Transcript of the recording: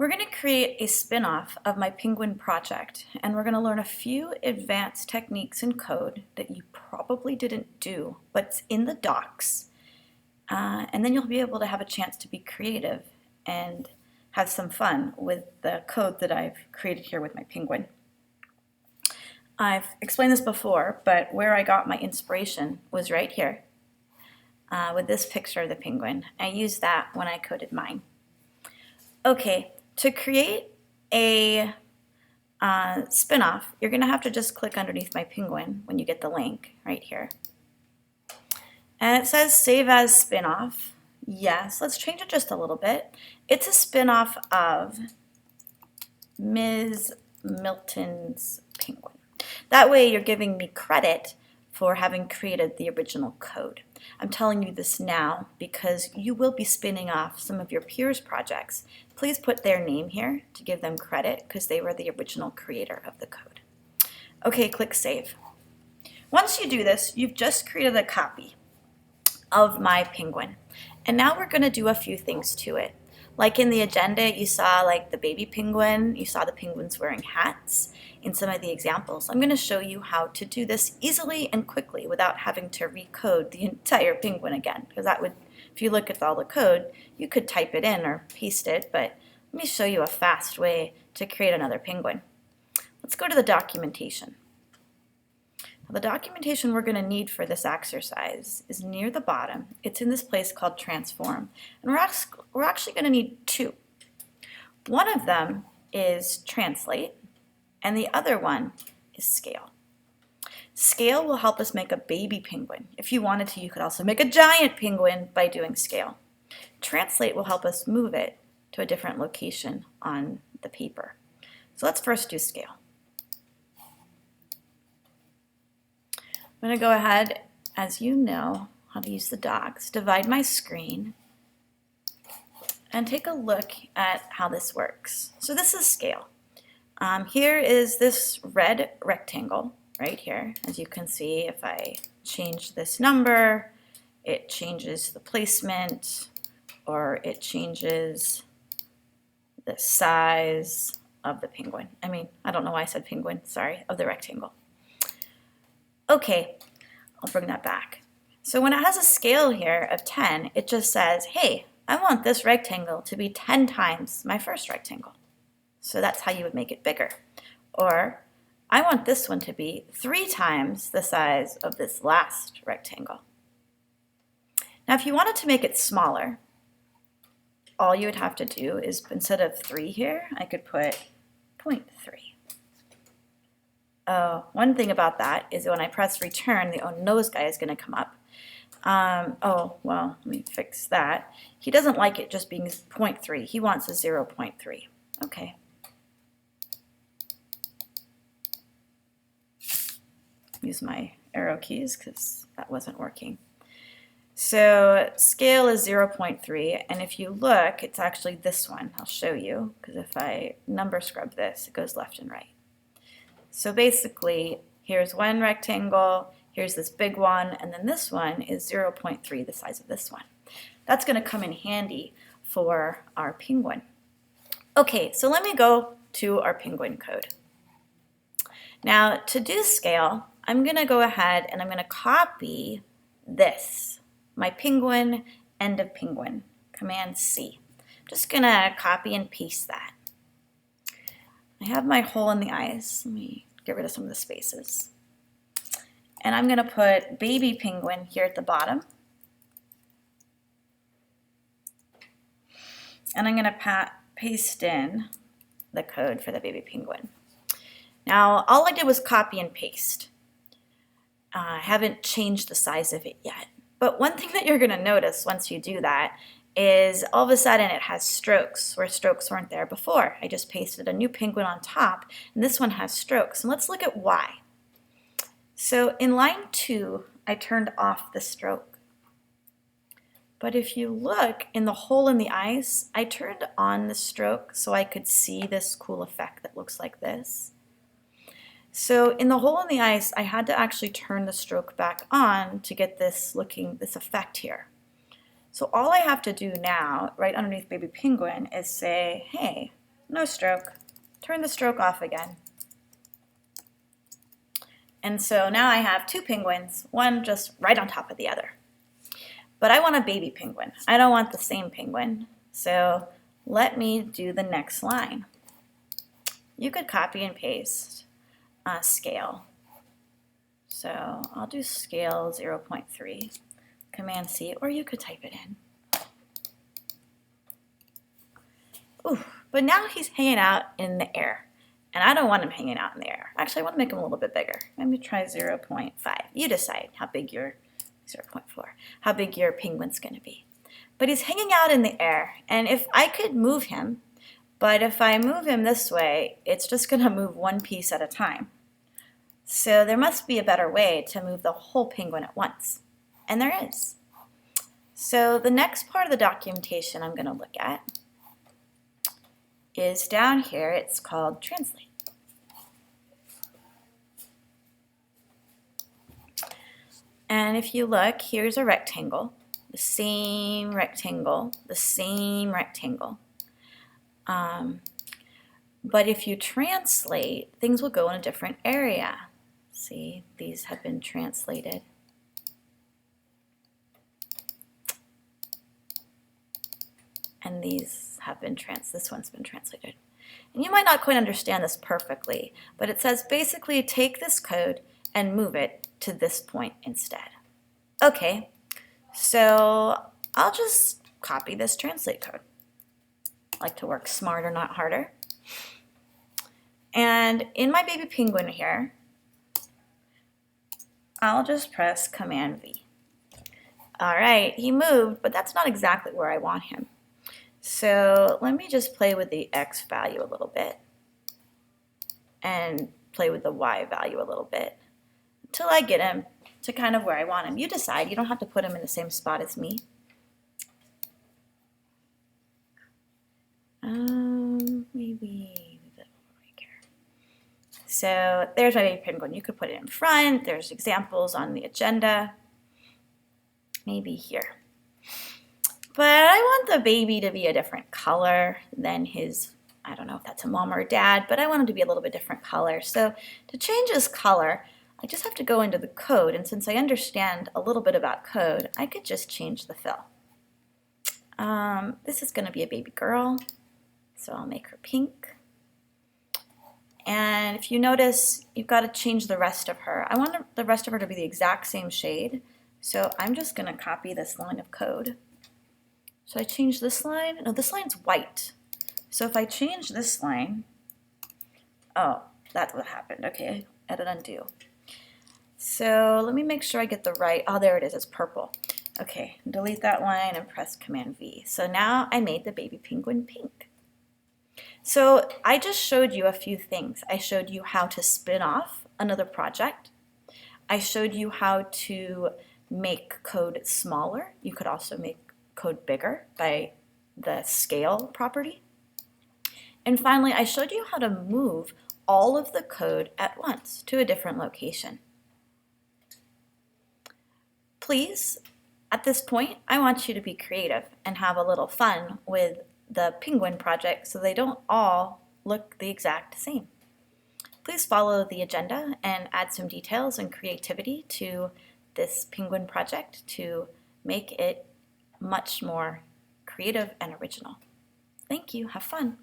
We're going to create a spin-off of my penguin project, and we're going to learn a few advanced techniques in code that you probably didn't do, but it's in the docs. And then you'll be able to have a chance to be creative and have some fun with the code that I've created here with my penguin. I've explained this before, but where I got my inspiration was right here with this picture of the penguin. I used that when I coded mine. Okay, to create a spin-off, you're going to have to just click underneath my penguin when you get the link right here. And it says save as spin-off. Yes, let's change it just a little bit. It's a spin-off of Ms. Milton's penguin. That way you're giving me credit for having created the original code. I'm telling you this now because you will be spinning off some of your peers' projects. Please put their name here to give them credit because they were the original creator of the code. Okay, click Save. Once you do this, you've just created a copy of my penguin. And now we're going to do a few things to it. Like in the agenda, you saw like the baby penguin, you saw the penguins wearing hats in some of the examples. I'm going to show you how to do this easily and quickly without having to recode the entire penguin again. Because that would, if you look at all the code, you could type it in or paste it, but let me show you a fast way to create another penguin. Let's go to the documentation. The documentation we're going to need for this exercise is near the bottom. It's in this place called transform. And we're actually going to need two. One of them is translate, and the other one is scale. Scale will help us make a baby penguin. If you wanted to, you could also make a giant penguin by doing scale. Translate will help us move it to a different location on the paper. So let's first do scale. I'm going to go ahead, as you know how to use the docs, divide my screen, and take a look at how this works. So this is scale. Here is this red rectangle right here. As you can see, if I change this number, it changes the placement, or it changes the size of the penguin. I don't know why I said penguin, sorry, of the rectangle. Okay, I'll bring that back. So when it has a scale here of 10, it just says, hey, I want this rectangle to be 10 times my first rectangle. So that's how you would make it bigger. Or I want this one to be 3 times the size of this last rectangle. Now if you wanted to make it smaller, all you would have to do is, instead of 3 here, I could put 0.3. One thing about that is when I press return, the oh no's guy is going to come up. Oh, well, let me fix that. He doesn't like it just being 0.3. He wants a 0.3. Okay. Use my arrow keys because that wasn't working. So scale is 0.3, and if you look, it's actually this one. I'll show you, because if I number scrub this, it goes left and right. So basically, here's one rectangle, here's this big one, and then this one is 0.3, the size of this one. That's going to come in handy for our penguin. Okay, so let me go to our penguin code. Now, to do scale, I'm going to go ahead and I'm going to copy this, my penguin, end of penguin, Command C. I'm just going to copy and paste that. I have my hole in the ice. Let me get rid of some of the spaces. And I'm going to put baby penguin here at the bottom. And I'm going to paste in the code for the baby penguin. Now, all I did was copy and paste. I haven't changed the size of it yet. But one thing that you're going to notice once you do that is all of a sudden it has strokes where strokes weren't there before. I just pasted a new penguin on top, and this one has strokes. And let's look at why. So in line 2, I turned off the stroke. But if you look in the hole in the ice, I turned on the stroke so I could see this cool effect that looks like this. So in the hole in the ice, I had to actually turn the stroke back on to get this effect here. So all I have to do now, right underneath baby penguin, is say, hey, no stroke. Turn the stroke off again. And so now I have two penguins, one just right on top of the other. But I want a baby penguin. I don't want the same penguin. So let me do the next line. You could copy and paste scale. So I'll do scale 0.3, Command C, or you could type it in. Ooh, but now he's hanging out in the air. And I don't want him hanging out in the air. Actually, I want to make him a little bit bigger. Let me try 0.5. You decide how big your 0.4, how big your penguin's going to be. But he's hanging out in the air. And if I could move him, but if I move him this way, it's just going to move one piece at a time. So there must be a better way to move the whole penguin at once. And there is. So the next part of the documentation I'm going to look at is down here. It's called Translate. And if you look, here's a rectangle, the same rectangle, the same rectangle. But if you translate, things will go in a different area. See, these have been translated. And these have been this one's been translated. And you might not quite understand this perfectly, but it says basically take this code and move it to this point instead. Okay, so I'll just copy this translate code. I like to work smarter, not harder. And in my baby penguin here, I'll just press Command V. All right, he moved, but that's not exactly where I want him. So let me just play with the X value a little bit and play with the Y value a little bit until I get him to kind of where I want him. You decide. You don't have to put him in the same spot as me. Maybe right here. So there's my baby penguin. You could put it in front. There's examples on the agenda. Maybe here. But I want the baby to be a different color than his, I don't know if that's a mom or a dad, but I want him to be a little bit different color. So to change his color, I just have to go into the code. And since I understand a little bit about code, I could just change the fill. This is going to be a baby girl, so I'll make her pink. And if you notice, you've got to change the rest of her. I want the rest of her to be the exact same shade, so I'm just going to copy this line of code. So I change this line. No, this line's white. So if I change this line, oh, that's what happened. Okay, edit undo. So let me make sure I get the right, oh, there it is, it's purple. Okay, delete that line and press Command V. So now I made the baby penguin pink. So I just showed you a few things. I showed you how to spin off another project. I showed you how to make code smaller. You could also make code bigger by the scale property. And finally, I showed you how to move all of the code at once to a different location. Please, at this point, I want you to be creative and have a little fun with the penguin project so they don't all look the exact same. Please follow the agenda and add some details and creativity to this penguin project to make it much more creative and original. Thank you. Have fun.